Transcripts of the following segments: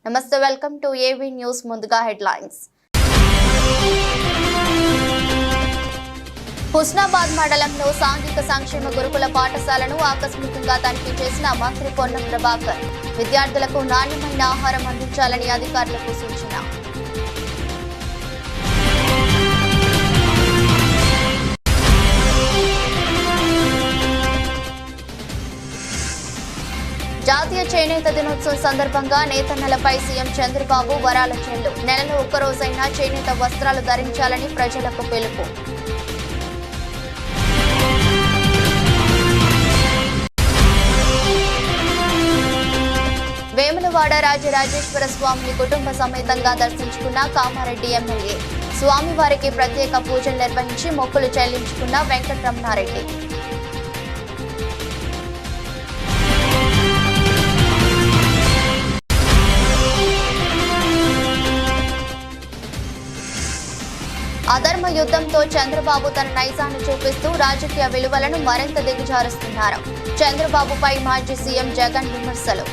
నమస్తే, welcome to AV news. ముందుగా headlines. Husnabad మండలంలో సాంఘిక సంక్షేమ గురుకుల పాఠశాలను ఆకస్మికంగా తనిఖీ చేసిన మంత్రి పొన్నం ప్రభాకర్. విద్యార్థులకు నాణ్యమైన ఆహారం అందించాలని అధికారులకు సూచన. జాతీయ చేనేత దినోత్సవం సందర్భంగా నేతన్నలపై సీఎం చంద్రబాబు వరాల చెల్లు. నెలలో ఒక్కరోజైనా చేనేత వస్త్రాలు ధరించాలని ప్రజలకు పిలుపు. వేములవాడ రాజరాజేశ్వర స్వామిని కుటుంబ సమేతంగా దర్శించుకున్న కామారెడ్డి ఎమ్మెల్యే. స్వామివారికి ప్రత్యేక పూజలు నిర్వహించి మొక్కులు చెల్లించుకున్న వెంకటరమణారెడ్డి. అధర్మ యుద్ధంతో చంద్రబాబు తన నైజాన్ని చూపిస్తూ రాజకీయ విలువలను మరింత దిగజారుస్తున్నారు. చంద్రబాబుపై మాజీ సీఎం జగన్ విమర్శలు.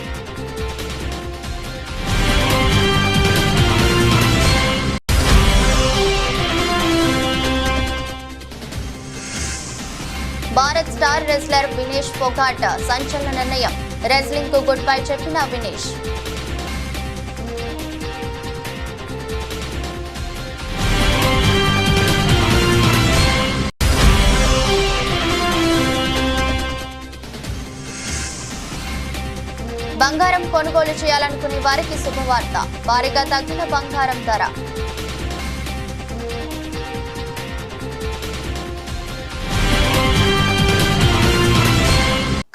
భారత్ స్టార్ రెజ్లర్ వినేష్ ఫోగాట్ సంచలన నిర్ణయం. రెజ్లింగ్ కు గుడ్ బై చెప్పిన వినేష్. బంగారం కొనుగోలు చేయాలనుకునే వారికి శుభవార్త. భారీగా తగ్గిన బంగారం ధర.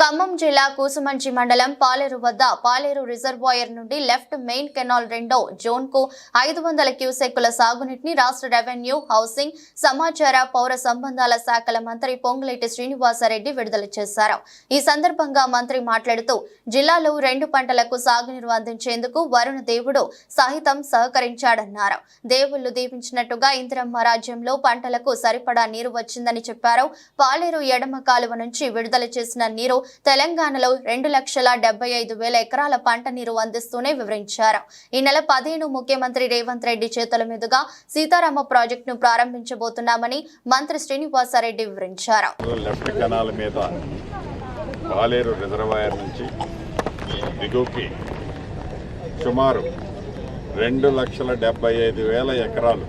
ఖమ్మం జిల్లా కూసుమంచి మండలం పాలేరు వద్ద పాలేరు రిజర్వాయర్ నుండి లెఫ్ట్ మెయిన్ కెనాల్ రెండో జోన్ కు 500 క్యూసెక్కుల సాగునీటిని రాష్ట్ర రెవెన్యూ, హౌసింగ్, సమాచార, పౌర సంబంధాల శాఖల మంత్రి పొంగులేటి శ్రీనివాసరెడ్డి విడుదల చేశారు. ఈ సందర్భంగా మంత్రి మాట్లాడుతూ జిల్లాలో 2 పంటలకు సాగునీరు అందించేందుకు వరుణ దేవుడు సహితం సహకరించాడన్నారు. దేవుళ్లు దీవించినట్టుగా ఇందిరమ్మ రాజ్యంలో పంటలకు సరిపడా నీరు వచ్చిందని చెప్పారు. పాలేరు ఎడమ కాలువ నుంచి విడుదల చేసిన నీరు తెలంగాణలో 2,75,000 ఎకరాల పంట నీరు అందిస్తూనే వివరించారు. ఈ నెల 15 ముఖ్యమంత్రి రేవంత్ రెడ్డి చేతుల మీదుగా సీతారామ ప్రాజెక్టును ప్రారంభించబోతున్నామని మంత్రి శ్రీనివాసరెడ్డి వివరించారు. లెఫ్ట్ కెనాల్ మీద పాలేరు రిజర్వాయర్ నుంచి దిగువకి సుమారు 2,75,000 ఎకరాలు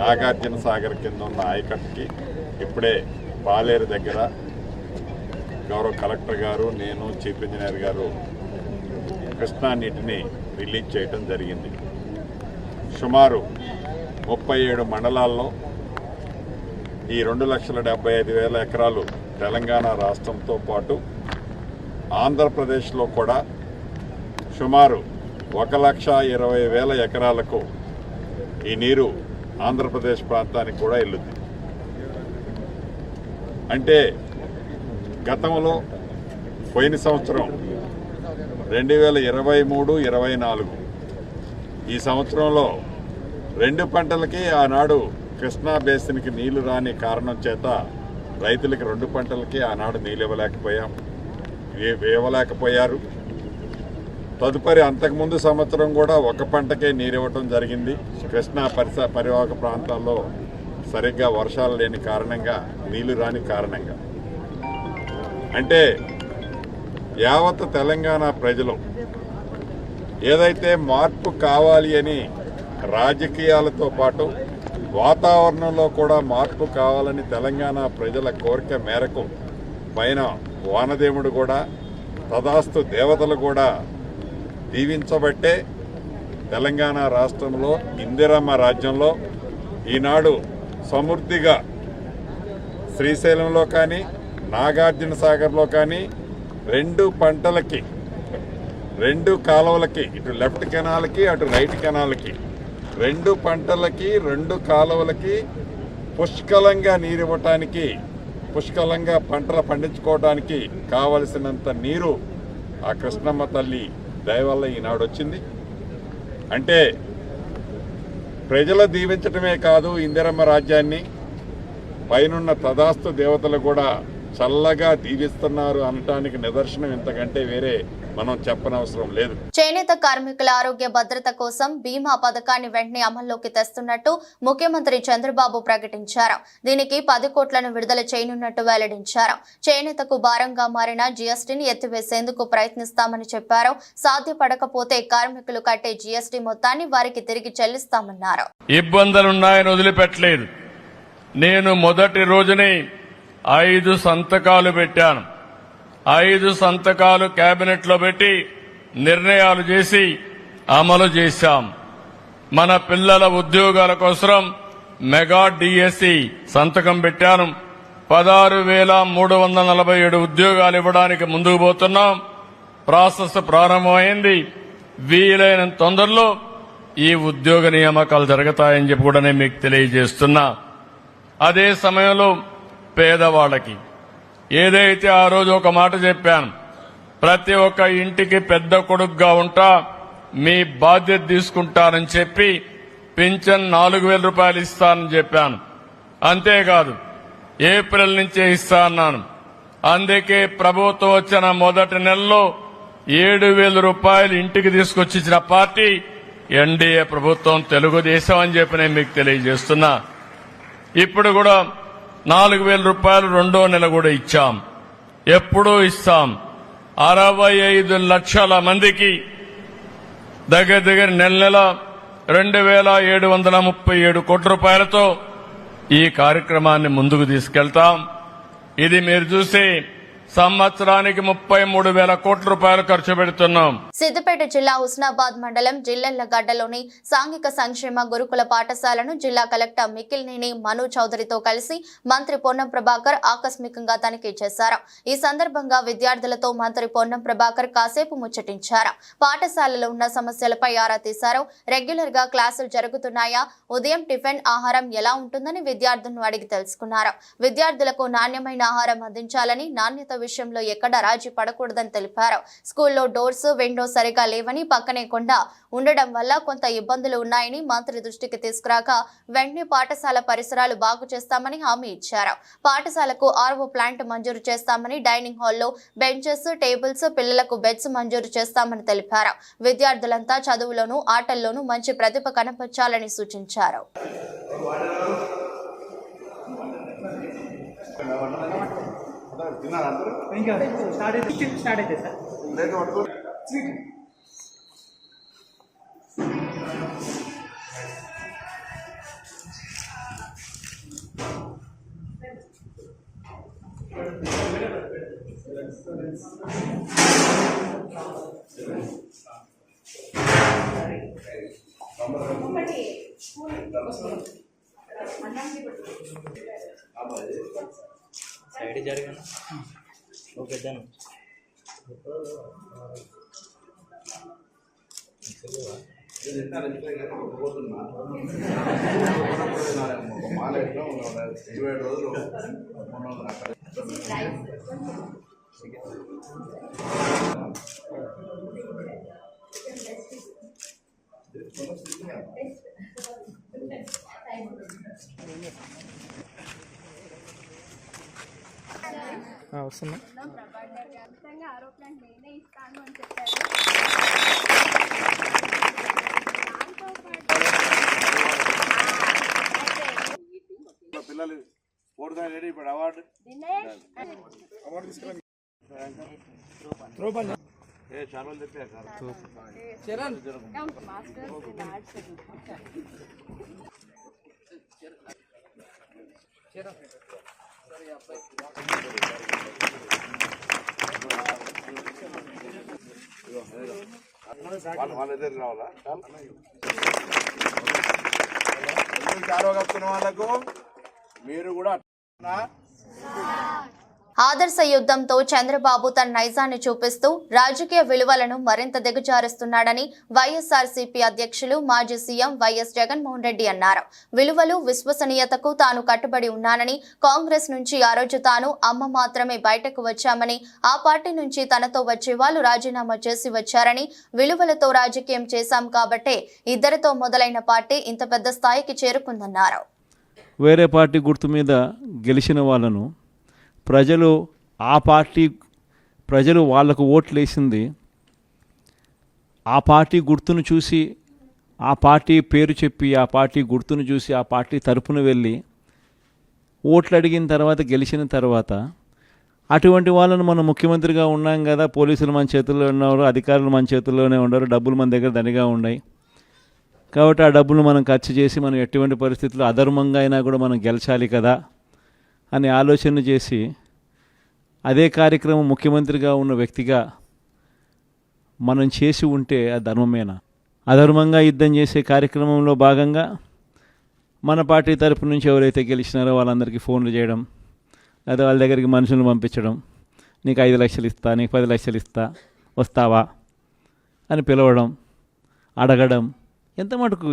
నాగార్జున సాగర్ కింద ఉన్న ఆయకట్టుకి ఇప్పుడే పాలేరు దగ్గర గౌరవ కలెక్టర్ గారు, నేను, చీఫ్ ఇంజనీర్ గారు కృష్ణా నీటిని రిలీజ్ చేయడం జరిగింది. సుమారు 37 మండలాల్లో ఈ 2,75,000 ఎకరాలు తెలంగాణ రాష్ట్రంతో పాటు ఆంధ్రప్రదేశ్లో కూడా సుమారు 1,20,000 ఎకరాలకు ఈ నీరు ఆంధ్రప్రదేశ్ ప్రాంతానికి కూడా వెళ్ళుద్ది. అంటే గతంలో పోయిన సంవత్సరం 2023-24 ఈ సంవత్సరంలో 2 పంటలకి ఆనాడు కృష్ణా బేసిన్కి నీళ్లు రాని కారణం చేత రైతులకి 2 పంటలకి ఆనాడు నీళ్ళు ఇవ్వలేకపోయారు. తదుపరి అంతకుముందు సంవత్సరం కూడా 1 పంటకే నీరు ఇవ్వటం జరిగింది. కృష్ణా పరివాహక ప్రాంతాల్లో సరిగ్గా వర్షాలు లేని కారణంగా, నీళ్లు రాని కారణంగా. అంటే యావత్ తెలంగాణ ప్రజలు ఏదైతే మార్పు కావాలి అని రాజకీయాలతో పాటు వాతావరణంలో కూడా మార్పు కావాలని తెలంగాణ ప్రజల కోరిక మేరకు పైన వానదేవుడు కూడా, తదాస్తు దేవతలు కూడా దీవించబట్టే తెలంగాణ రాష్ట్రంలో ఇందిరమ్మ రాజ్యంలో ఈనాడు సమృద్ధిగా శ్రీశైలంలో కానీ, నాగార్జున సాగర్లో కానీ 2 పంటలకి 2 కాలువలకి, ఇటు లెఫ్ట్ కెనాల్కి అటు రైట్ కెనాల్కి 2 పంటలకి 2 కాలువలకి పుష్కలంగా నీరు ఇవ్వటానికి, పుష్కలంగా పంటలు పండించుకోవడానికి కావలసినంత నీరు ఆ కృష్ణమ్మ తల్లి దయ వల్ల ఈనాడు వచ్చింది. అంటే ప్రజలు దీవించటమే కాదు, ఇందిరమ్మ రాజ్యాన్ని పైనున్న తదాస్తు దేవతలు కూడా చల్లగా దీవిస్తున్నారు అనటానికి నిదర్శనం ఇంతకంటే వేరే మనం చెప్పనవసరం లేదు. చేనేత కార్మికుల ఆరోగ్య భద్రత కోసం బీమా పథకాన్ని వెంటనే అమల్లోకి తెస్తున్నట్టు ముఖ్యమంత్రి చంద్రబాబు ప్రకటించారు. దీనికి 10 కోట్లను విడుదల చేయనున్నట్టు వెల్లడించారు. చేనేతకు భారంగా మారిన జీఎస్టీని ఎత్తివేసేందుకు ప్రయత్నిస్తామని చెప్పారు. సాధ్యపడకపోతే కార్మికులు కట్టే జీఎస్టీ మొత్తాన్ని వారికి తిరిగి చెల్లిస్తామన్నారు. ఇబ్బందులున్నాయని వదిలిపెట్టలేదు. నేను మొదటి రోజునే 5 సంతకాలు పెట్టాను. 5 సంతకాలు కేబినెట్ లో పెట్టి నిర్ణయాలు చేసి అమలు చేశాం. మన పిల్లల ఉద్యోగాల కోసం మెగా డిఎస్సి సంతకం పెట్టాను. 16,347 ఉద్యోగాలు ఇవ్వడానికి ముందుకు పోతున్నాం. ప్రాసెస్ ప్రారంభమైంది. వీలైనంత తొందరలో ఈ ఉద్యోగ నియామకాలు జరుగుతాయని చెప్పి కూడా నేను మీకు తెలియజేస్తున్నా. అదే సమయంలో పేదవాళ్ళకి ఏదైతే ఆ రోజు ఒక మాట చెప్పాను, ప్రతి ఒక్క ఇంటికి పెద్ద కొడుకుగా ఉంటా, మీ బాధ్యత తీసుకుంటానని చెప్పి పింఛన్ 4,000 రూపాయలు ఇస్తానని చెప్పాను. అంతేకాదు ఏప్రిల్ నుంచే ఇస్తా అన్నాను. అందుకే ప్రభుత్వం వచ్చిన మొదటి నెలలో 7,000 రూపాయలు ఇంటికి తీసుకొచ్చి ఇచ్చిన పార్టీ ఎన్డీఏ ప్రభుత్వం, తెలుగుదేశం అని చెప్పి నేను మీకు తెలియజేస్తున్నా. ఇప్పుడు కూడా 4,000 రూపాయలు 2వ నెల కూడా ఇచ్చాం. ఎప్పుడూ ఇస్తాం. 65 లక్షల మందికి దగ్గర నెల 2,737 కోట్ల రూపాయలతో ఈ కార్యక్రమాన్ని ముందుకు తీసుకెళ్తాం. ఇది మీరు చూసి సంవత్సరానికి 33,000 కోట్ల రూపాయలు ఖర్చు పెడుతున్నాం. సిద్దిపేట జిల్లా హుస్నాబాద్ మండలం జిల్లెళ్లగడ్డలోని సాంఘిక సంక్షేమ గురుకుల పాఠశాలను జిల్లా కలెక్టర్ మిక్కిలినేని మను చౌదరితో కలిసి మంత్రి పొన్నం ప్రభాకర్ ఆకస్మికంగా తనిఖీ చేశారు. ఈ సందర్భంగా విద్యార్థులతో మంత్రి పొన్నం ప్రభాకర్ కాసేపు ముచ్చటించారు. పాఠశాలలో ఉన్న సమస్యలపై ఆరా తీశారు. రెగ్యులర్ గా క్లాసులు జరుగుతున్నాయా, ఉదయం టిఫిన్ ఆహారం ఎలా ఉంటుందని విద్యార్థులను అడిగి తెలుసుకున్నారు. విద్యార్థులకు నాణ్యమైన ఆహారం అందించాలని, నాణ్యత విషయంలో ఎక్కడ రాజీ పడకూడదని తెలిపారు. స్కూల్లో డోర్స్, విండోస్ సరిగా లేవని, పక్కనే కొండ ఉండడం వల్ల కొంత ఇబ్బందులు ఉన్నాయని మంత్రి దృష్టికి తీసుకురాక వెంటనే పాఠశాల పరిసరాలు బాగు చేస్తామని హామీ ఇచ్చారు. పాఠశాలకు ఆర్వో ప్లాంట్ మంజూరు చేస్తామని, డైనింగ్ హాల్లో బెంచెస్, టేబుల్స్, పిల్లలకు బెడ్స్ మంజూరు చేస్తామని తెలిపారు. విద్యార్థులంతా చదువులోనూ ఆటల్లోనూ మంచి ప్రతిభ కనపర్చాలని సూచించారు. ఇంకా స్టార్ట్ అయితే సార్ సైడ్ జరిగాను ఓకే దాను వస్తున్నా ఆరోప్లాంట్ నేనే ఇస్తాను అని చెప్పారు. పిల్లలు రెడీ ఇప్పుడు అవార్డు వాళ్ళ దగ్గర రావాలా కప్పుకున్న వాళ్ళకు మీరు కూడా ఆదర్శ యుద్ధంతో చంద్రబాబు తన నైజాన్ని చూపిస్తూ రాజకీయ విలువలను మరింత దిగజారుస్తున్నాడని వైఎస్ఆర్సీపీ అధ్యక్షులు మాజీ సీఎం వైఎస్ జగన్మోహన్ రెడ్డి అన్నారు. విలువలు, విశ్వసనీయతకు తాను కట్టుబడి ఉన్నానని, కాంగ్రెస్ నుంచి ఆ రోజు తాను అమ్మ మాత్రమే బయటకు వచ్చామని, ఆ పార్టీ నుంచి తనతో వచ్చే వాళ్ళు రాజీనామా చేసి వచ్చారని, విలువలతో రాజకీయం చేశాం కాబట్టే ఇద్దరితో మొదలైన పార్టీ ఇంత పెద్ద స్థాయికి చేరుకుందన్నారు. వేరే పార్టీ గుర్తు మీద గెలిచిన వాళ్ళను ప్రజలు వాళ్లకు ఓట్లు వేసింది ఆ పార్టీ గుర్తును చూసి, ఆ పార్టీ పేరు చెప్పి, ఆ పార్టీ గుర్తును చూసి, ఆ పార్టీ తరపున వెళ్ళి ఓట్లు అడిగిన తర్వాత, గెలిచిన తర్వాత అటువంటి వాళ్ళను మనం ముఖ్యమంత్రిగా ఉన్నాం కదా, పోలీసులు మన చేతుల్లో ఉన్నారు, అధికారులు మన చేతుల్లోనే ఉన్నారు, డబ్బులు మన దగ్గర దండిగా ఉన్నాయి కాబట్టి ఆ డబ్బులు మనం ఖర్చు చేసి మనం ఎటువంటి పరిస్థితుల్లో అధర్మంగా అయినా కూడా మనం గెలిచాలి కదా అని ఆలోచన చేసి అదే కార్యక్రమం ముఖ్యమంత్రిగా ఉన్న వ్యక్తిగా మనం చేసి ఉంటే అది ధర్మమేనా? అధర్మంగా యుద్ధం చేసే కార్యక్రమంలో భాగంగా మన పార్టీ తరపు నుంచి ఎవరైతే గెలిచినారో వాళ్ళందరికీ ఫోన్లు చేయడం, లేదా వాళ్ళ దగ్గరికి మనుషులను పంపించడం, నీకు 5 లక్షలు ఇస్తా, నీకు 10 లక్షలు ఇస్తా, వస్తావా అని పిలవడం, అడగడం, ఎంత మటుకు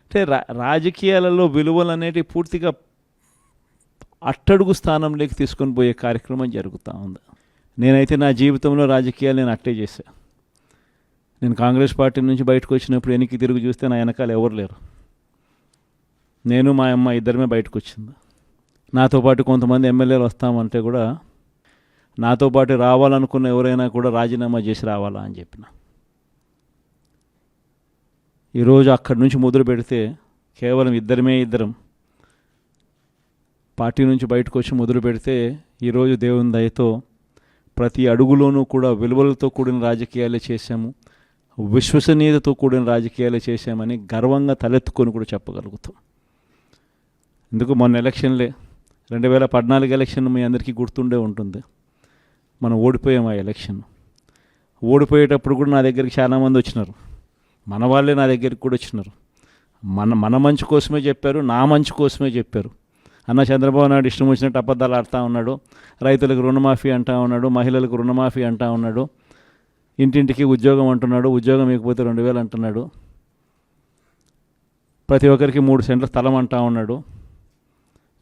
అంటే రాజకీయాలలో విలువలు అనేటివి పూర్తిగా అట్టడుగు స్థానంలోకి తీసుకొని పోయే కార్యక్రమం జరుగుతూ ఉంది. నేనైతే నా జీవితంలో రాజకీయాలు నేను అట్టే చేశా. నేను కాంగ్రెస్ పార్టీ నుంచి బయటకు వచ్చినప్పుడు వెనక్కి తిరిగి చూస్తే నా వెనకాల ఎవరు లేరు. నేను మా అమ్మ ఇద్దరమే బయటకు వచ్చింది. నాతో పాటు కొంతమంది ఎమ్మెల్యేలు వస్తామంటే కూడా నాతో పాటు రావాలనుకున్న ఎవరైనా కూడా రాజీనామా చేసి రావాలా అని చెప్పిన. ఈరోజు అక్కడి నుంచి మొదలు పెడితే కేవలం ఇద్దరం పార్టీ నుంచి బయటకు వచ్చి మొదలు పెడితే ఈరోజు దేవుని దయతో ప్రతి అడుగులోనూ కూడా విలువలతో కూడిన రాజకీయాలే చేశాము, విశ్వసనీయతతో కూడిన రాజకీయాలే చేశామని గర్వంగా తలెత్తుకొని కూడా చెప్పగలుగుతాం. ఎందుకు మొన్న ఎలక్షన్లే 2014 ఎలక్షన్ మీ అందరికీ గుర్తుండే ఉంటుంది. మనం ఓడిపోయాం ఆ ఎలక్షన్. ఓడిపోయేటప్పుడు కూడా నా దగ్గరికి చాలామంది వచ్చినారు, మన వాళ్ళే నా దగ్గరికి కూడా వచ్చినారు. మన మంచి కోసమే చెప్పారు, నా మంచి కోసమే చెప్పారు. అన్న చంద్రబాబు నాయుడు ఇష్టం వచ్చినట్టు అబద్ధాలు ఆడుతూ ఉన్నాడు, రైతులకు రుణమాఫీ అంటూ ఉన్నాడు, మహిళలకు రుణమాఫీ అంటూ ఉన్నాడు, ఇంటింటికి ఉద్యోగం అంటున్నాడు, ఉద్యోగం ఇకపోతే 2000 అంటున్నాడు, ప్రతి ఒక్కరికి 3 సెంట్ల స్థలం అంటూ ఉన్నాడు.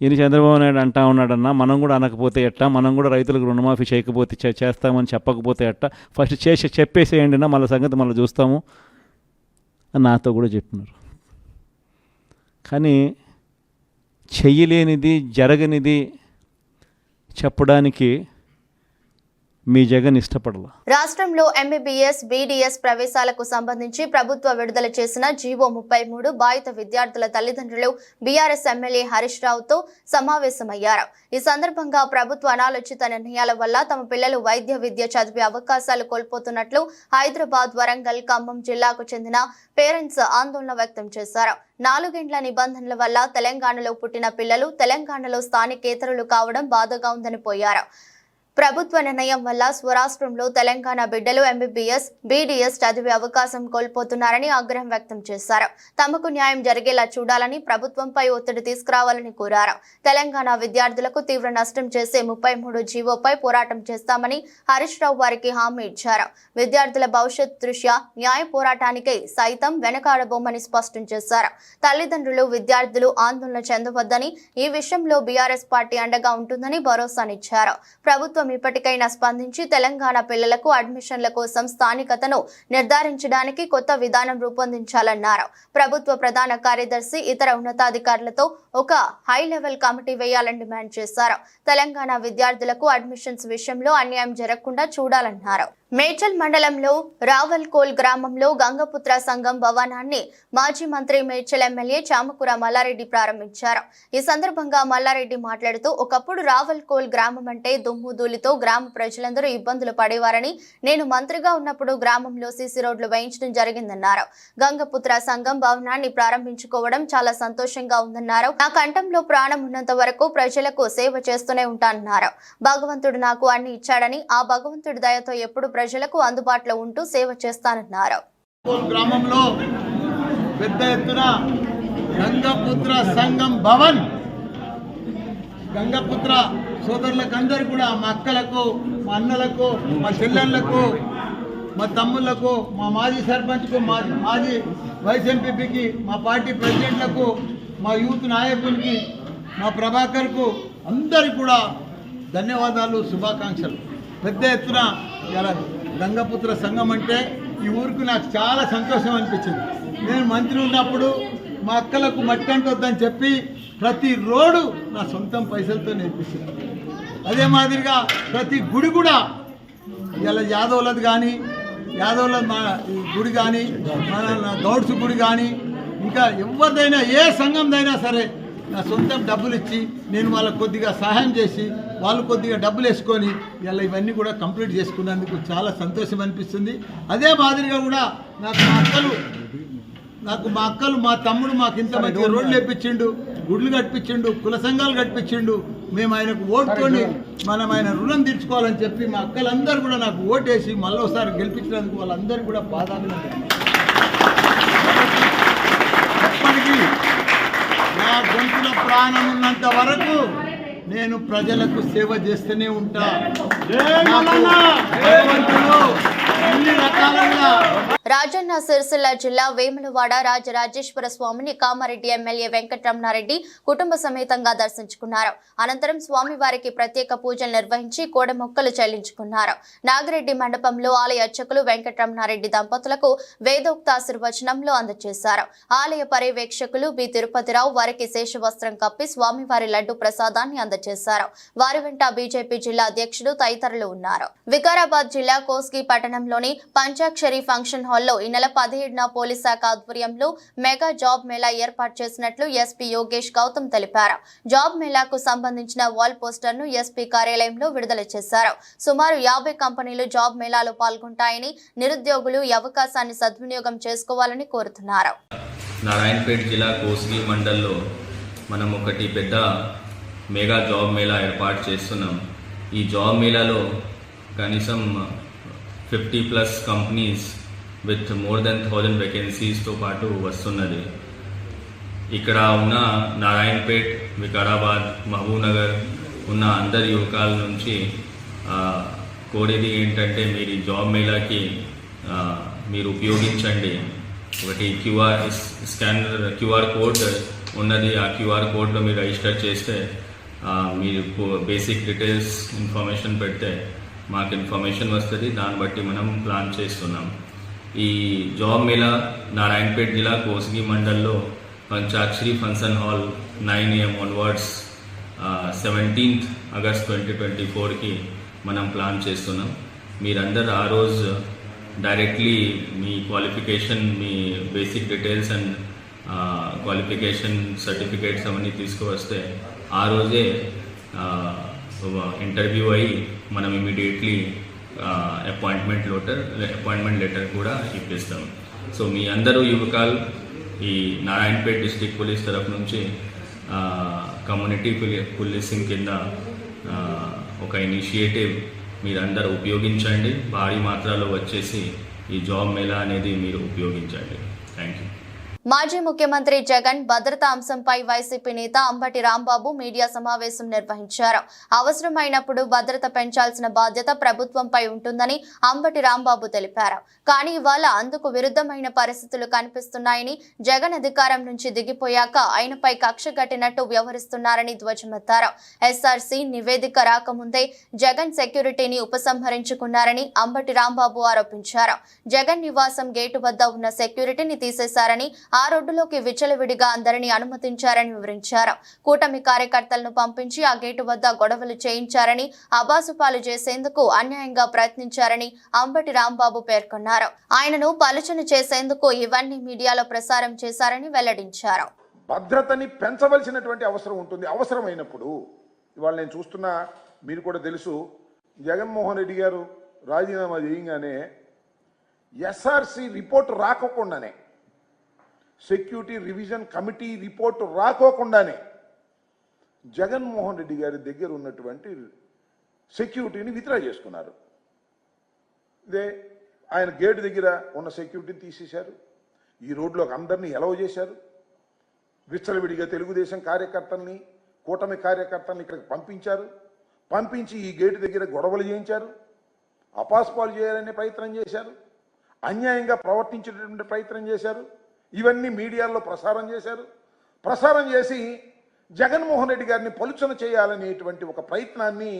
ఈయన చంద్రబాబు నాయుడు అంటూ ఉన్నాడన్నా, మనం కూడా అనకపోతే ఎట్టా, మనం కూడా రైతులకు రుణమాఫీ చేయకపోతే చేస్తామని చెప్పకపోతే ఎట్టా, ఫస్ట్ చెప్పేసేయండి నా, మళ్ళీ సంగతి మళ్ళీ చూస్తాము అని నాతో కూడా చెప్పినారు. కానీ చెయ్యలేనిది, జరగనిది చెప్పడానికి మీ జగన్ ఇష్టపడలా. రాష్ట్రంలో ఎంబీబీఎస్, బీడీఎస్ ప్రవేశాలకు సంబంధించి ప్రభుత్వ విడుదల చేసిన జీవో 33 బాధిత విద్యార్థుల తల్లిదండ్రులు బీఆర్ఎస్ ఎమ్మెల్యే హరీష్ రావుతో సమావేశమయ్యారు. ఈ సందర్భంగా ప్రభుత్వ అనాలోచిత నిర్ణయాల వల్ల తమ పిల్లలు వైద్య విద్య చదివే అవకాశాలు కోల్పోతున్నట్లు హైదరాబాద్, వరంగల్, ఖమ్మం జిల్లాకు చెందిన పేరెంట్స్ ఆందోళన వ్యక్తం చేశారు. 4 ఏండ్ల నిబంధనల వల్ల తెలంగాణలో పుట్టిన పిల్లలు తెలంగాణలో స్థానికేతరులు కావడం బాధగా ఉందని పోయారు. ప్రభుత్వ నిర్ణయం వల్ల స్వరాష్ట్రంలో తెలంగాణ బిడ్డలు ఎంబీబీఎస్, బీడీఎస్ చదివే అవకాశం కోల్పోతున్నారని ఆగ్రహం వ్యక్తం చేశారు. తమకు న్యాయం జరిగేలా చూడాలని, ప్రభుత్వంపై ఒత్తిడి తీసుకురావాలని కోరారు. తెలంగాణ విద్యార్థులకు తీవ్ర నష్టం చేసే 33 జీవోపై పోరాటం చేస్తామని హరీష్ రావు వారికి హామీ ఇచ్చారు. విద్యార్థుల భవిష్యత్ దృష్ట్యా న్యాయ పోరాటానికై సైతం వెనకాడబోమని స్పష్టం చేశారు. తల్లిదండ్రులు, విద్యార్థులు ఆందోళన చెందవద్దని, ఈ విషయంలో బీఆర్ఎస్ పార్టీ అండగా ఉంటుందని భరోసానిచ్చారు. ప్రభుత్వం ఇప్పటికైనా స్పందించి తెలంగాణ పిల్లలకు అడ్మిషన్ల కోసం స్థానికతను నిర్ధారించడానికి కొత్త విధానం రూపొందించాలన్నారు. ప్రభుత్వ ప్రధాన కార్యదర్శి ఇతర ఉన్నతాధికారులతో ఒక హై లెవెల్ కమిటీ వేయాలని డిమాండ్ చేశారు. తెలంగాణ విద్యార్థులకు అడ్మిషన్స్ విషయంలో అన్యాయం జరగకుండా చూడాలన్నారు. మేడ్చల్ మండలంలో రావల్కోల్ గ్రామంలో గంగపుత్ర సంఘం భవనాన్ని మాజీ మంత్రి మేడ్చల్ ఎమ్మెల్యే చామకూర మల్లారెడ్డి ప్రారంభించారు. ఈ సందర్భంగా మల్లారెడ్డి మాట్లాడుతూ, ఒకప్పుడు రావల్కోల్ గ్రామం అంటే దుమ్ము ధూళితో గ్రామ ప్రజలందరూ ఇబ్బందులు పడేవారని, నేను మంత్రిగా ఉన్నప్పుడు గ్రామంలో సీసీ రోడ్లు వేయించడం జరిగిందన్నారు. గంగపుత్ర సంఘం భవనాన్ని ప్రారంభించుకోవడం చాలా సంతోషంగా ఉందన్నారు. నా కంఠంలో ప్రాణం ఉన్నంత వరకు ప్రజలకు సేవ చేస్తూనే ఉంటానన్నారు. భగవంతుడు నాకు అన్ని ఇచ్చాడని, ఆ భగవంతుడి దయతో ఎప్పుడు ప్రజలకు అందుబాటులో ఉంటూ సేవ చేస్తానన్నారు. గ్రామంలో పెద్ద ఎత్తున గంగపుత్ర సంఘం భవన్, గంగపుత్ర సోదరులకు అందరూ కూడా, మా అక్కలకు, మా అన్నలకు, మా చెల్లెళ్లకు, మా తమ్ముళ్లకు, మా మాజీ సర్పంచ్కు, మాజీ వైస్ ఎంపీపీకి, మా పార్టీ ప్రెసిడెంట్లకు, మా యూత్ నాయకునికి, మా ప్రభాకర్కు అందరికీ కూడా ధన్యవాదాలు, శుభాకాంక్షలు. పెద్ద ఎత్తున ఇలా గంగపుత్ర సంఘం అంటే ఈ ఊరికి నాకు చాలా సంతోషం అనిపించింది. నేను మంత్రి ఉన్నప్పుడు మా అక్కలకు మట్టి అంటొద్దని చెప్పి ప్రతి రోడ్డు నా సొంతం పైసలతో నేర్పించాను. అదే మాదిరిగా ప్రతి గుడి కూడా ఇలా యాదవులది కానీ, యాదవుల మా ఈ గుడి కానీ మన గౌడ్స్ గుడి కానీ ఇంకా ఎవరిదైనా ఏ సంఘందైనా సరే నా సొంతం డబ్బులు ఇచ్చి నేను వాళ్ళకు కొద్దిగా సహాయం చేసి వాళ్ళు కొద్దిగా డబ్బులు వేసుకొని ఇలా ఇవన్నీ కూడా కంప్లీట్ చేసుకున్నందుకు చాలా సంతోషం అనిపిస్తుంది. అదే మాదిరిగా కూడా మా అక్కలు మా తమ్ముడు మాకు ఇంత మంచి రోడ్లు వేపించిండు, గుడ్లు కట్టించిండు, కుల సంఘాలు కట్టించిండు. మేము ఆయనకు ఓటుకొని మనం ఆయన రుణం తీర్చుకోవాలని చెప్పి మా అక్కలందరూ కూడా నాకు ఓటేసి మళ్ళీసారి గెలిపించినందుకు వాళ్ళందరూ కూడా పాదాభినందనలు. ఎప్పటికీ నా గొంతుల ప్రాణం ఉన్నంత వరకు నేను ప్రజలకు సేవ చేస్తూనే ఉంటా. అన్ని రకాలుగా రాజన్న సిరిసిల్ల జిల్లా వేములవాడ రాజరాజేశ్వర స్వామిని కామారెడ్డి ఎమ్మెల్యే వెంకటరమణారెడ్డి కుటుంబ సమేతంగా దర్శించుకున్నారు. అనంతరం స్వామివారికి ప్రత్యేక పూజలు నిర్వహించి కోడె మొక్కలు చెల్లించుకున్నారు. నాగిరెడ్డి మండపంలో ఆలయ అర్చకులు వెంకటరమణారెడ్డి దంపతులకు వేదోక్తాశీర్వచనంలో అందజేశారు. ఆలయ పర్యవేక్షకులు బి తిరుపతిరావు వారికి శేషవస్త్రం కప్పి స్వామివారి లడ్డు ప్రసాదాన్ని అందజేశారు. వారి వెంట బీజేపీ జిల్లా అధ్యక్షుడు తదితరులు ఉన్నారు. వికారాబాద్ జిల్లా కోస్గి పట్టణంలోని పంచాక్షరి ఫంక్షన్ హాల్లో ఈ నెల 17న పోలీస్ శాఖ ఆధ్వర్యంలో మెగా జాబ్ మేళా ఏర్పాటు చేసినట్లు ఎస్పీ యోగేష్ గౌతమ్ తెలిపారు. జాబ్ మేళాకు సంబంధించిన వాల్ పోస్టర్ ను ఎస్పీ కార్యాలయంలో విడుదల చేశారు. సుమారు 50 కంపెనీలు జాబ్ మేళాలో పాల్గొంటాయని, నిరుద్యోగులు ఈ అవకాశాన్ని సద్వినియోగం చేసుకోవాలని కోరుతున్నారు. నారాయణపేట జిల్లా కోస్గి మండల్లో మనం ఒకటి పెద్ద మెగా జాబ్ మేళా ఏర్పాటు చేస్తున్నాం. ఈ జాబ్ మేళాలో కనీసం 50+ కంపెనీస్ విత్ మోర్ దెన్ 1000 వేకెన్సీస్తో పాటు వస్తున్నది. ఇక్కడ ఉన్న నారాయణపేట్, వికారాబాద్, మహబూబ్నగర్ ఉన్న అందరి యువకాల నుంచి కోరేది ఏంటంటే మీరు ఈ జాబ్ మేళాకి మీరు ఉపయోగించండి. ఒకటి క్యూఆర్ కోడ్ ఉన్నది. ఆ క్యూఆర్ కోడ్లో మీరు రిజిస్టర్ చేస్తే మీరు బేసిక్ డీటెయిల్స్ ఇన్ఫర్మేషన్ పెడితే మాకు ఇన్ఫర్మేషన్ వస్తుంది. దాన్ని బట్టి మనం ప్లాన్ చేస్తున్నాం. ఈ జాబ్ మేళా నారాయణపేట జిల్లా కోస్గి మండల్లో Panchakshari function hall 9 AM onwards 17th August 2024కి మనం ప్లాన్ చేస్తున్నాం. మీరందరూ ఆ రోజు డైరెక్ట్లీ మీ క్వాలిఫికేషన్, మీ basic details and qualification certificates అవన్నీ తీసుకువస్తే ఆ రోజే ఇంటర్వ్యూ అయ్యి మనం ఇమీడియట్లీ అపాయింట్మెంట్ లెటర్ కూడా ఇప్పిస్తాం. సో మీ అందరూ యువకాలు ఈ నారాయణపేట డిస్ట్రిక్ట్ పోలీస్ తరఫు నుంచి కమ్యూనిటీ పోలీసింగ్ కింద ఒక ఇనిషియేటివ్ మీరందరూ ఉపయోగించండి. భారీ మాత్రలో వచ్చేసి ఈ జాబ్ మేళా అనేది మీరు ఉపయోగించండి. Thank you. మాజీ ముఖ్యమంత్రి జగన్ భద్రతా అంశంపై వైసీపీ నేత అంబటి రాంబాబు మీడియా సమావేశం నిర్వహించారు. అవసరమైనప్పుడు భద్రత పెంచాల్సిన బాధ్యత ప్రభుత్వంపై ఉంటుందని అంబటి రాంబాబు తెలిపారు. కానీ ఇవాళ అందుకు విరుద్ధమైన పరిస్థితులు కనిపిస్తున్నాయని, జగన్ అధికారం నుంచి దిగిపోయాక ఆయనపై కక్ష కట్టినట్టు వ్యవహరిస్తున్నారని ధ్వజమెత్తారు. ఎస్ఆర్సీ నివేదిక రాకముందే జగన్ సెక్యూరిటీని ఉపసంహరించుకున్నారని అంబటి రాంబాబు ఆరోపించారు. జగన్ నివాసం గేటు వద్ద ఉన్న సెక్యూరిటీని తీసేశారని, ఆ రోడ్డులోకి విచ్చలవిడిగా అందరినీ అనుమతించారని వివరించారు. కూటమి కార్యకర్తలను పంపించి ఆ గేటు వద్ద గొడవలు చేయించారని, అబాసుపాలు చేసేందుకు అన్యాయంగా ప్రయత్నించారని అంబటి రాంబాబు పేర్కొన్నారు. ఆయనను పలుచన చేసేందుకు ఇవన్నీ మీడియాలో ప్రసారం చేశారని వెల్లడించారు. భద్రతని పెంచవలసినటువంటి అవసరం ఉంటుంది. అవసరమైనప్పుడు ఇవాళ నేను చూస్తున్నా, మీరు కూడా తెలుసు, జగన్మోహన్ రెడ్డి గారు రాజీనామా చేయగానే ఎస్ఆర్సీ రిపోర్టు రాకోకుండానే, సెక్యూరిటీ రివిజన్ కమిటీ రిపోర్టు రాకోకుండానే జగన్మోహన్ రెడ్డి గారి దగ్గర ఉన్నటువంటి సెక్యూరిటీని విత్డ్రా చేసుకున్నారు. ఇదే ఆయన గేటు దగ్గర ఉన్న సెక్యూరిటీని తీసేశారు. ఈ రోడ్లోకి అందరినీ ఎలవ్ చేశారు. విచ్చలవిడిగా తెలుగుదేశం కార్యకర్తల్ని, కూటమి కార్యకర్తల్ని ఇక్కడికి పంపించారు. పంపించి ఈ గేటు దగ్గర గొడవలు చేయించారు. అపాస్పాలు చేయాలనే ప్రయత్నం చేశారు. అన్యాయంగా ప్రవర్తించేటటువంటి ప్రయత్నం చేశారు. ఇవన్నీ మీడియాలో ప్రసారం చేశారు. ప్రసారం చేసి జగన్మోహన్ రెడ్డి గారిని పలుచన చేయాలనేటువంటి ఒక ప్రయత్నాన్ని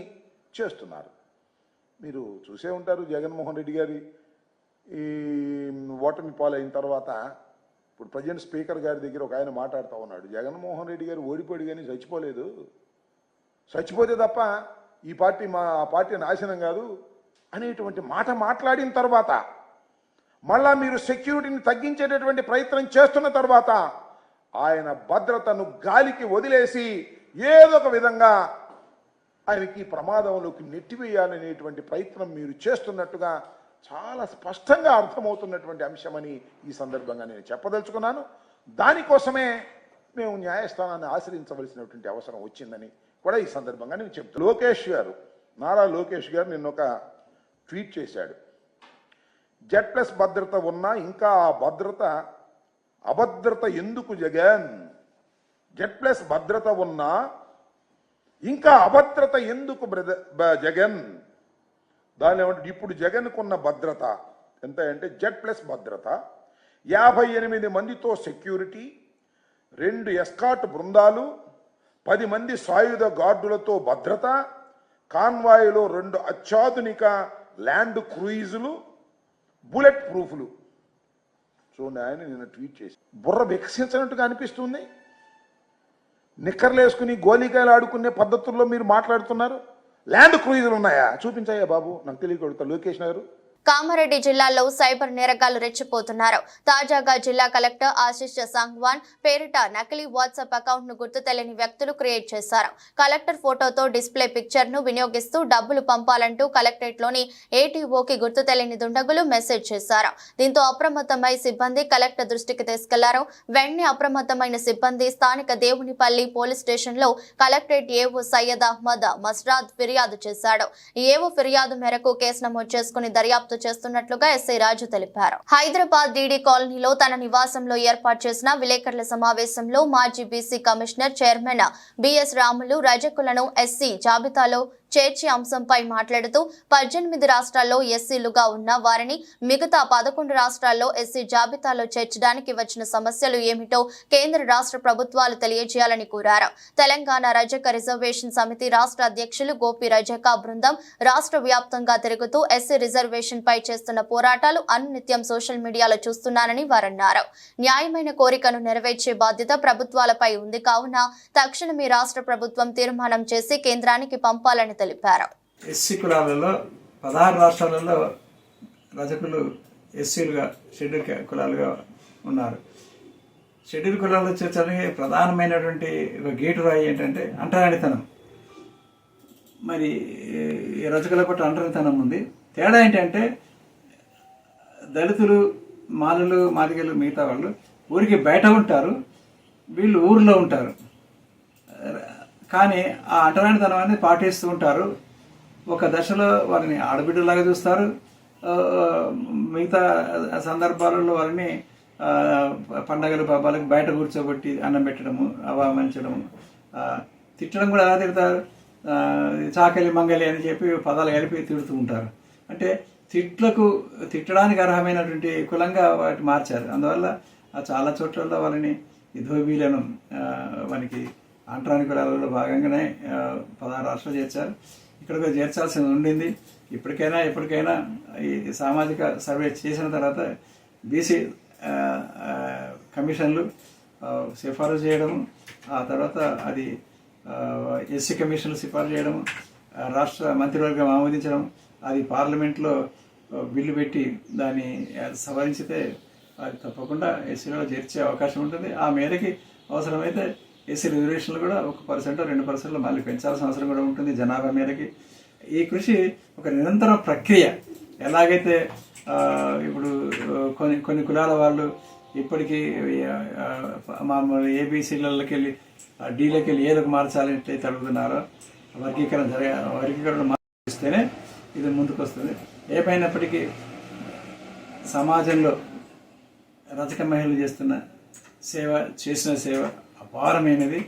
చేస్తున్నారు. మీరు చూసే ఉంటారు, జగన్మోహన్ రెడ్డి గారి ఈ ఓటమి పాలైన తర్వాత ఇప్పుడు ప్రజెంట్ స్పీకర్ గారి దగ్గర ఒక ఆయన మాట్లాడుతూ ఉన్నాడు. జగన్మోహన్ రెడ్డి గారు ఓడిపోయాడు కానీ చచ్చిపోలేదు, చచ్చిపోతే తప్ప ఈ పార్టీ ఆ పార్టీ నాశనం కాదు అనేటువంటి మాట మాట్లాడిన తర్వాత మళ్ళా మీరు సెక్యూరిటీని తగ్గించేటటువంటి ప్రయత్నం చేస్తున్న తర్వాత ఆయన భద్రతను గాలికి వదిలేసి ఏదో ఒక విధంగా ఆయనకి ప్రమాదంలోకి నెట్టివేయాలనేటువంటి ప్రయత్నం మీరు చేస్తున్నట్టుగా చాలా స్పష్టంగా అర్థమవుతున్నటువంటి అంశమని ఈ సందర్భంగా నేను చెప్పదలుచుకున్నాను. దానికోసమే మేము న్యాయస్థానాన్ని ఆశ్రయించవలసినటువంటి అవసరం వచ్చిందని కూడా ఈ సందర్భంగా నేను చెప్తాను. లోకేష్ గారు, నారా లోకేష్ గారు నిన్న ఒక ట్వీట్ చేశాడు. Z+ భద్రత ఉన్నా ఇంకా ఆ అభద్రత ఎందుకు జగన్? Z+ భద్రత ఉన్నా ఇంకా అభద్రత ఎందుకు జగన్? దాని ఏమంటే ఇప్పుడు జగన్కున్న భద్రత ఎంత అంటే Z+ భద్రత 58 మందితో సెక్యూరిటీ, 2 ఎస్కాట్ బృందాలు, 10 మంది సాయుధ గార్డులతో భద్రత, కాన్వాయ్లో 2 అత్యాధునిక ల్యాండ్ క్రూయిజులు, బుల్లెట్ ప్రూఫ్లు. చూడండి, ఆయన నిన్న ట్వీట్ చేసి బుర్ర వికసించినట్టుగా అనిపిస్తుంది. నిక్కర్లు వేసుకుని గోలీకాయలు ఆడుకునే పద్ధతుల్లో మీరు మాట్లాడుతున్నారు. ల్యాండ్ క్రూయిజులు ఉన్నాయా? చూపించాయా బాబు, నాకు తెలియకూడదు. లోకేష్ గారు, కామారెడ్డి జిల్లాలో సైబర్ నేరగాళ్లు రెచ్చిపోతున్నారు. తాజాగా జిల్లా కలెక్టర్ ఆశిష్ సంగ్వాన్ పేరిట నకిలీ వాట్సాప్ అకౌంట్ ను గుర్తు తెలియని వ్యక్తులు క్రియేట్ చేశారు. కలెక్టర్ ఫోటోతో డిస్ప్లే పిక్చర్ ను వినియోగిస్తూ డబ్బులు పంపాలంటూ కలెక్టరేట్ లోని ఏటీఓకి గుర్తు తెలియని దుండగులు మెసేజ్ చేశారు. దీంతో అప్రమత్తమై సిబ్బంది కలెక్టర్ దృష్టికి తీసుకెళ్లారు. వెంటనే అప్రమత్తమైన సిబ్బంది స్థానిక దేవునిపల్లి పోలీస్ స్టేషన్ లో కలెక్టరేట్ ఏఓ సయ్యద్ అహ్మద్ మస్రాద్ ఫిర్యాదు చేశాడు. ఏఓ ఫిర్యాదు మేరకు కేసు నమోదు చేసుకుని దర్యాప్తు చేస్తున్నట్లుగా ఎస్ఐ రాజు తెలిపారు. హైదరాబాద్ డీడీ కాలనీలో తన నివాసంలో ఏర్పాటు చేసిన విలేకరుల సమావేశంలో మాజీ BC commissioner chairman BS Ramulu రజకులను ఎస్సీ జాబితాలో చేర్చి అంశంపై మాట్లాడుతూ 18 రాష్ట్రాల్లో ఎస్సీలుగా ఉన్న వారిని మిగతా 11 రాష్ట్రాల్లో ఎస్సీ జాబితాలో చేర్చడానికి వచ్చిన సమస్యలు ఏమిటో కేంద్ర రాష్ట్ర ప్రభుత్వాలు తెలియజేయాలని కోరారు. తెలంగాణ రజక రిజర్వేషన్ సమితి రాష్ట్ర అధ్యక్షులు గోపి రజక బృందం రాష్ట్ర వ్యాప్తంగా తిరుగుతూ ఎస్సీ రిజర్వేషన్ పై చేస్తున్న పోరాటాలు అనునిత్యం సోషల్ మీడియాలో చూస్తున్నానని వారన్నారు. న్యాయమైన కోరికను నెరవేర్చే బాధ్యత ప్రభుత్వాలపై ఉంది కావున తక్షణమే రాష్ట్ర ప్రభుత్వం తీర్మానం చేసి కేంద్రానికి పంపాలని తెలిపారు. ఎస్సీ కులాలలో 16 రాష్ట్రాలలో రజకులు ఎస్సీలుగా షెడ్యూల్ కులాలుగా ఉన్నారు. షెడ్యూల్ కులాల్లో చేర్చడానికి ప్రధానమైనటువంటి గేటు రాయి ఏంటంటే అంటరానితనం. మరి రజకుల పట్ల అంటరానితనం ఉంది. తేడా ఏంటంటే దళితులు, మాలలు, మాదిగలు మిగతా వాళ్ళు ఊరికి బయట ఉంటారు, వీళ్ళు ఊర్లో ఉంటారు. కానీ ఆ అంటరానితనాన్ని పాటిస్తూ ఉంటారు. ఒక దశలో వారిని ఆడబిడ్డలాగా చూస్తారు, మిగతా సందర్భాలలో వారిని పండగలు పబ్బాలకు బయట కూర్చోబెట్టి అన్నం పెట్టడము, అవమానించడము, తిట్టడం కూడా ఎలా తిడతారు, చాకలి మంగలి అని చెప్పి పదాలు కలిపి తిడుతూ ఉంటారు. అంటే తిట్టడానికి అర్హమైనటువంటి కులంగా వాటి మార్చారు. అందువల్ల చాలా చోట్ల వాళ్ళని ధోబీలను మనకి అంటరాని కులాలలో భాగంగానే 16 రాష్ట్రాలు చేర్చారు. ఇక్కడ కూడా చేర్చాల్సి ఉండింది. ఎప్పటికైనా ఈ సామాజిక సర్వే చేసిన తర్వాత బీసీ కమిషన్లు సిఫారసు చేయడము, ఆ తర్వాత అది ఎస్సీ కమిషన్లు సిఫారసు చేయడము, రాష్ట్ర మంత్రివర్గం ఆమోదించడం, అది పార్లమెంట్లో బిల్లు పెట్టి దాన్ని సవరించితే అది తప్పకుండా ఎస్సీలో చేర్చే అవకాశం ఉంటుంది. ఆ మేరకి అవసరమైతే ఎస్సీ రిజర్వేషన్లు కూడా 1% 2% మళ్ళీ పెంచాల్సిన అవసరం కూడా ఉంటుంది జనాభా మేరకి. ఈ కృషి ఒక నిరంతర ప్రక్రియ. ఎలాగైతే ఇప్పుడు కొన్ని కులాల వాళ్ళు ఇప్పటికీ మామూలు ఏబీసీలకి వెళ్ళి డీలోకి వెళ్ళి ఏలకు మార్చాలని ఎట్లయితే అడుగుతున్నారో వర్గీకరణ మార్చిస్తేనే ఇది ముందుకు వస్తుంది. ఏమైనప్పటికీ సమాజంలో రజక మహిళలు చేసిన సేవ అపారమైనది.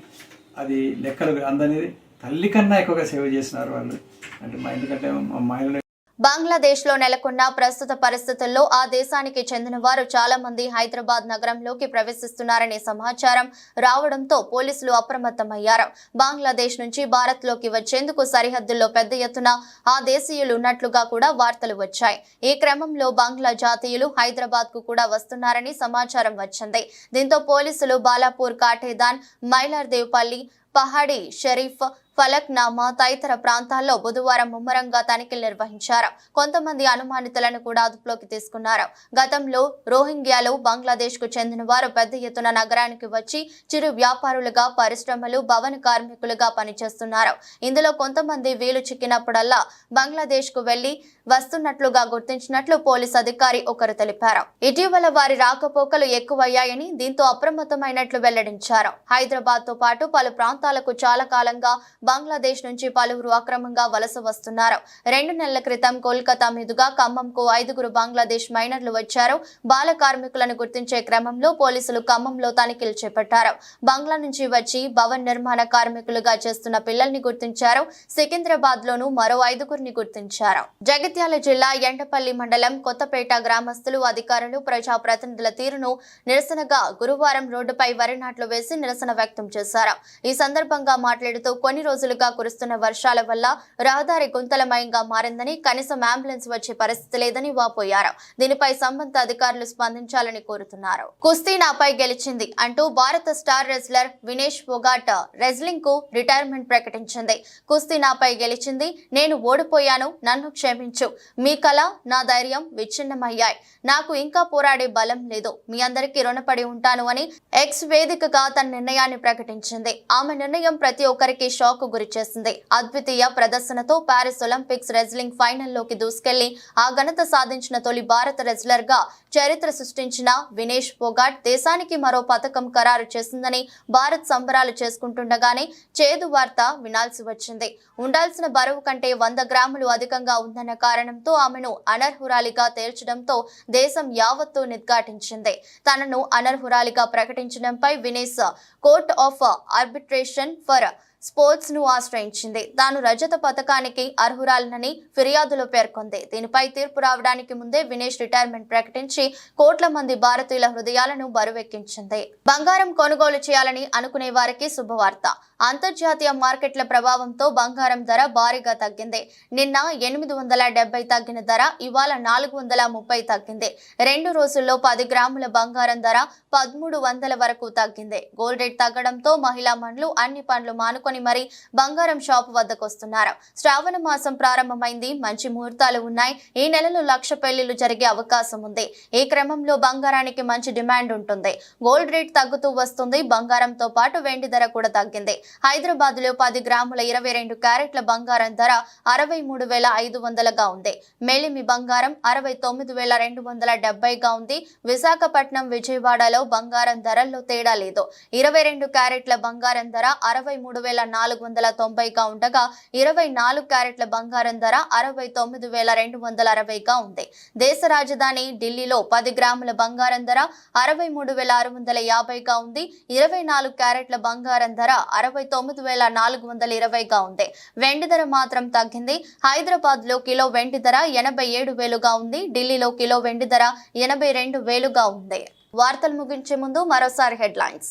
అది లెక్కలు అందనిది. తల్లి కన్నా ఎక్కువగా సేవ చేసినారు వాళ్ళు. అంటే ఎందుకంటే మా మహిళలు బంగ్లాదేశ్ లో నెలకొన్న ప్రస్తుత పరిస్థితుల్లో ఆ దేశానికి చెందిన వారు చాలా మంది హైదరాబాద్ నగరంలోకి ప్రవేశిస్తున్నారనే సమాచారం రావడంతో పోలీసులు అప్రమత్తమయ్యారు. బంగ్లాదేశ్ నుంచి భారత్ లోకి వచ్చేందుకు సరిహద్దుల్లో పెద్ద ఎత్తున ఆ దేశీయులు ఉన్నట్లుగా కూడా వార్తలు వచ్చాయి. ఈ క్రమంలో బంగ్లా జాతీయులు హైదరాబాద్ కు కూడా వస్తున్నారని సమాచారం వచ్చింది. దీంతో పోలీసులు బాలాపూర్, కాటేదాన్, మైలార్దేవ్పల్లి, పహాడి షరీఫ్, ఫలక్నామా తదితర ప్రాంతాల్లో బుధవారం ముమ్మరంగా తనిఖీలు నిర్వహించారు. కొంతమంది అనుమానితులను కూడా అదుపులోకి తీసుకున్నారు. గతంలో రోహింగ్యాలు బంగ్లాదేశ్ కు చెందిన వారు పెద్ద ఎత్తున నగరానికి వచ్చి చిరు వ్యాపారులుగా, పరిశ్రమలు, భవన కార్మికులుగా పనిచేస్తున్నారు. ఇందులో కొంతమంది వీలు చిక్కినప్పుడల్లా బంగ్లాదేశ్ కు వెళ్లి వస్తున్నట్లుగా గుర్తించినట్లు పోలీస్ అధికారి ఒకరు తెలిపారు. ఇటీవల వారి రాకపోకలు ఎక్కువయ్యాయని, దీంతో అప్రమత్తమైనట్లు వెల్లడించారు. హైదరాబాద్ తో పాటు పలు ప్రాంతాలకు చాలా కాలంగా బంగ్లాదేశ్ నుంచి పలువురు అక్రమంగా వలస వస్తున్నారు. 2 నెలల క్రితం కోల్కతా మీదుగా ఖమ్మంకు 5 బంగ్లాదేశ్ మైనర్లు వచ్చారు. బాల కార్మికులను గుర్తించే క్రమంలో పోలీసులు ఖమ్మంలో తనిఖీలు చేపట్టారు. బంగ్లా నుంచి వచ్చి భవన నిర్మాణ కార్మికులుగా చేస్తున్న పిల్లల్ని గుర్తించారు. సికింద్రాబాద్ లోనూ మరో 5 గుర్తించారు. జగిత్యాల జిల్లా ఎండపల్లి మండలం కొత్తపేట గ్రామస్తులు, అధికారులు, ప్రజా ప్రతినిధుల తీరును నిరసనగా గురువారం రోడ్డుపై వరి నాట్లు వేసి నిరసన వ్యక్తం చేశారు. ఈ సందర్భంగా మాట్లాడుతూ కొన్ని రోజులుగా కురుస్తున్న వర్షాల వల్ల రహదారి గుంతలమయంగా మారిందని, కనీసం అంబులెన్స్ వచ్చే పరిస్థితి లేదని వాపోయారు. దీనిపై సంబంధిత అధికారులు స్పందించాలని కోరుతున్నారు. కుస్తీ నాపై గెలిచింది అంటూ భారత star wrestler Vinesh Phogat wrestling కు రిటైర్మెంట్ ప్రకటించింది. కుస్తీ నాపై గెలిచింది, నేను ఓడిపోయాను, నన్ను క్షమించు, మీ కళ, నా ధైర్యం విచ్ఛిన్నమయ్యాయి, నాకు ఇంకా పోరాడే బలం లేదు, మీ అందరికీ రుణపడి ఉంటాను అని ఎక్స్ వేదికగా తన నిర్ణయాన్ని ప్రకటించింది. ఆమె నిర్ణయం ప్రతి ఒక్కరికి షాక్ కు గురిచేసింది. అద్వితీయ ప్రదర్శనతో ప్యారిస్ ఒలింపిక్స్ రెజ్లింగ్ ఫైనల్లోకి దూసుకెళ్లి ఆ ఘనత సాధించిన తొలి భారత రెజ్లర్ గా చరిత్ర సృష్టించిన వినేష్ ఫోగాట్ దేశానికి మరో పతకం ఖరారు చేసిందని భారత్ సంబరాలు చేసుకుంటుండగానే చేదు వార్త వినాల్సి వచ్చింది. ఉండాల్సిన బరువు కంటే 100 గ్రాములు అధికంగా ఉందన్న కారణంతో ఆమెను అనర్హురాలిగా తేల్చడంతో దేశం యావత్తు నిర్ఘాటించింది. తనను అనర్హురాలిగా ప్రకటించడంపై Vinesh court of arbitration for sports ను ఆశ్రయించింది. తాను రజత పథకానికి అర్హురాలనని ఫిర్యాదులో పేర్కొంది. దీనిపై తీర్పు రావడానికి ముందే వినేష్ రిటైర్మెంట్ ప్రకటించి కోట్ల మంది భారతీయుల హృదయాలను బరువెక్కించింది. బంగారం కొనుగోలు చేయాలని అనుకునే వారికి శుభవార్త. అంతర్జాతీయ మార్కెట్ల ప్రభావంతో బంగారం ధర భారీగా తగ్గింది. నిన్న 870 తగ్గిన ధర ఇవాళ 430 తగ్గింది. 2 రోజుల్లో 10 గ్రాముల బంగారం ధర 1300 వరకు తగ్గింది. గోల్డ్ రేట్ తగ్గడంతో మహిళా మనులు అన్ని పనులు మానుకొని మరి బంగారం షాపు వద్దకు వస్తున్నారు. శ్రావణ మాసం ప్రారంభమైంది, మంచి ముహూర్తాలు ఉన్నాయి. ఈ నెలలో 1,00,000 పెళ్లిళ్లు జరిగే అవకాశం ఉంది. ఈ క్రమంలో బంగారానికి మంచి డిమాండ్ ఉంటుంది. గోల్డ్ రేట్ తగ్గుతూ వస్తుంది. బంగారంతో పాటు వెండి ధర కూడా తగ్గింది. హైదరాబాద్ లో 10 గ్రాముల 22 క్యారెట్ల బంగారం ధర 63,500గా ఉంది. మేలిమి బంగారం 69,270గా ఉంది. విశాఖపట్నం, విజయవాడలో బంగారం ధరల్లో తేడా లేదు. 22 క్యారెట్ల బంగారం ధర 63,490గా ఉండగా 24 క్యారెట్ల బంగారం ధర 69,260గా ఉంది. దేశ రాజధాని ఢిల్లీలో 10 గ్రాముల బంగారం ధర 63,650గా ఉంది. 24 క్యారెట్ల బంగారం ధర 69,420గా ఉంది. వెండి ధర మాత్రం తగ్గింది. హైదరాబాద్ లో కిలో వెండి ధర 87,000గా ఉంది. ఢిల్లీలో కిలో వెండి ధర 82,000గా ఉంది. వార్తలు ముగించే ముందు మరోసారి హెడ్లైన్స్.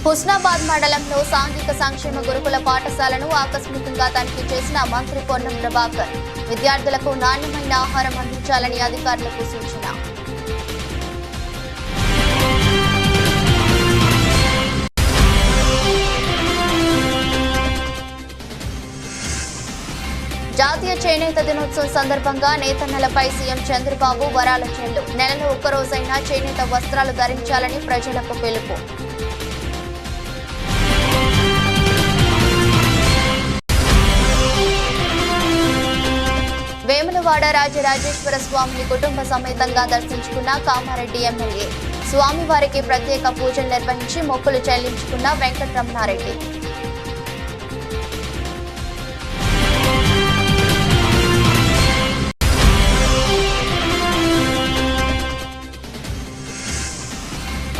హుస్నాబాద్ మండలంలో సాంఘిక సంక్షేమ గురుకుల పాఠశాలను ఆకస్మికంగా తనిఖీ చేసిన మంత్రి పొన్నం ప్రభాకర్. విద్యార్థులకు నాణ్యమైన ఆహారం అందించాలని అధికారులకు సూచన. జాతీయ చేనేత దినోత్సవం సందర్భంగా నేతన్నలపై సీఎం చంద్రబాబు వరాల చెల్లు. నెలలో ఒక్కరోజైనా చేనేత వస్త్రాలు ధరించాలని ప్రజలకు పిలుపు. వేములవాడ రాజరాజేశ్వర స్వామిని కుటుంబ సమేతంగా దర్శించుకున్న కామారెడ్డి ఎమ్మెల్యే. స్వామివారికి ప్రత్యేక పూజలు నిర్వహించి మొక్కులు చెల్లించుకున్న వెంకటరమణారెడ్డి.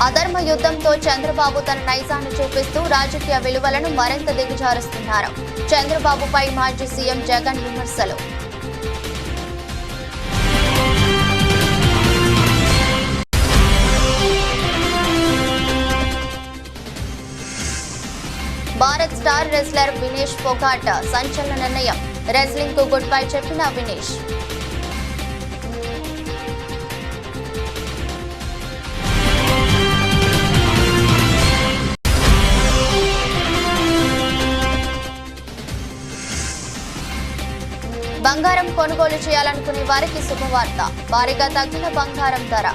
అధర్మ యుద్ధంతో చంద్రబాబు తన నైజాన్ని చూపిస్తూ రాజకీయ విలువలను మరింత దిగజారుస్తున్నారు. చంద్రబాబుపై మాజీ సీఎం జగన్ విమర్శలు. భారత్ స్టార్ రెజ్లర్ వినేష్ ఫోగాట్ సంచలన నిర్ణయం. రెజ్లింగ్ కు గుడ్ బై చెప్పిన వినేష్. కొనుగోలు చేయాలనుకునే వారికి శుభవార్త. భారీగా తగ్గిన బంగారం ధర.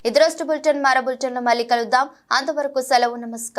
ఇదిరోజు బులెటిన్. మరో బులెటిన్లో మళ్ళీ కలుద్దాం. అంతవరకు సెలవు. నమస్కారం.